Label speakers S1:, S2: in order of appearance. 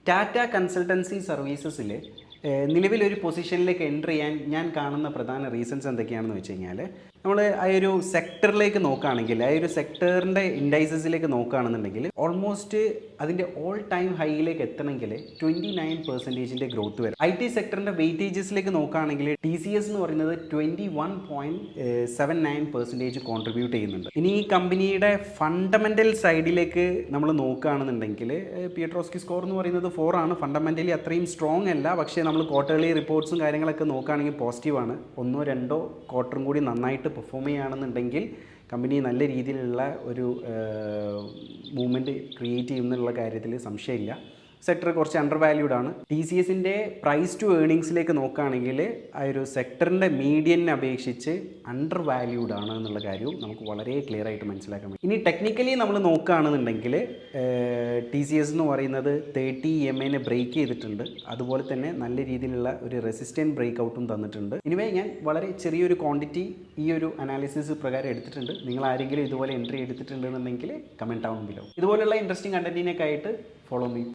S1: Tata consultancy സർവീസസിൽ നിലവിലൊരു പൊസിഷനിലേക്ക് enter ചെയ്യാൻ ഞാൻ കാണുന്ന പ്രധാന റീസൺസ് എന്തൊക്കെയാണെന്ന് വെച്ച് കഴിഞ്ഞാൽ, നമ്മൾ ആ ഒരു സെക്ടറിലേക്ക് നോക്കുകയാണെങ്കിൽ, ആ ഒരു സെക്ടറിൻ്റെ ഇൻഡൈസസിലേക്ക് നോക്കുകയാണെന്നുണ്ടെങ്കിൽ ഓൾമോസ്റ്റ് അതിൻ്റെ ഓൾ ടൈം ഹൈയിലേക്ക് എത്തണമെങ്കിൽ 29% ഗ്രോത്ത് വരും. ഐ ടി സെക്ടറിൻ്റെ വെയിറ്റേജസിലേക്ക് നോക്കുകയാണെങ്കിൽ TCS എന്ന് പറയുന്നത് 21.79% കോൺട്രിബ്യൂട്ട് ചെയ്യുന്നുണ്ട്. ഇനി ഈ കമ്പനിയുടെ ഫണ്ടമെൻ്റൽ സൈഡിലേക്ക് നമ്മൾ നോക്കുകയാണെന്നുണ്ടെങ്കിൽ പിയട്രോസ്കി സ്കോർ എന്ന് പറയുന്നത് 4 ആണ്. ഫണ്ടമെൻ്റലി അത്രയും സ്ട്രോങ് അല്ല, പക്ഷേ നമ്മൾ ക്വാർട്ടർലി റിപ്പോർട്ട്സും കാര്യങ്ങളൊക്കെ നോക്കുകയാണെങ്കിൽ പോസിറ്റീവാണ്. 1-2 ക്വാർട്ടറും കൂടി നന്നായിട്ട് പെർഫോം ചെയ്യുകയാണെന്നുണ്ടെങ്കിൽ കമ്പനി നല്ല രീതിയിലുള്ള ഒരു മൂവ്മെൻറ്റ് ക്രിയേറ്റ് ചെയ്യുന്നുള്ള കാര്യത്തിൽ സംശയമില്ല. സെക്ടർ കുറച്ച് അണ്ടർ വാല്യൂഡ് ആണ്. TCSൻ്റെ പ്രൈസ് ടു ഏർണിങ്സിലേക്ക് നോക്കുകയാണെങ്കിൽ ആ ഒരു സെക്ടറിൻ്റെ മീഡിയനെ അപേക്ഷിച്ച് അണ്ടർ വാല്യൂഡ് ആണ് എന്നുള്ള കാര്യവും നമുക്ക് വളരെ ക്ലിയർ ആയിട്ട് മനസ്സിലാക്കാൻ പറ്റും. ഇനി ടെക്നിക്കലി നമ്മൾ നോക്കുകയാണെന്നുണ്ടെങ്കിൽ TCS എന്ന് പറയുന്നത് 30 EMA ബ്രേക്ക് ചെയ്തിട്ടുണ്ട്. അതുപോലെ തന്നെ നല്ല രീതിയിലുള്ള ഒരു റെസിസ്റ്റൻറ്റ് ബ്രേക്ക് ഔട്ടും തന്നിട്ടുണ്ട്. ഇനിവേ ഞാൻ വളരെ ചെറിയൊരു ക്വാണ്ടിറ്റി ഈ ഒരു അനാലിസിസ് പ്രകാരം എടുത്തിട്ടുണ്ട്. നിങ്ങൾ ആരെങ്കിലും ഇതുപോലെ എൻട്രി എടുത്തിട്ടുണ്ടെന്നുണ്ടെങ്കിൽ കമൻറ്റ് ഡൗൺ ബിലോ. ഇതുപോലുള്ള ഇൻട്രസ്റ്റിംഗ് കണ്ടന്റിനൊക്കെ ആയിട്ട് ഫോളോ മീ.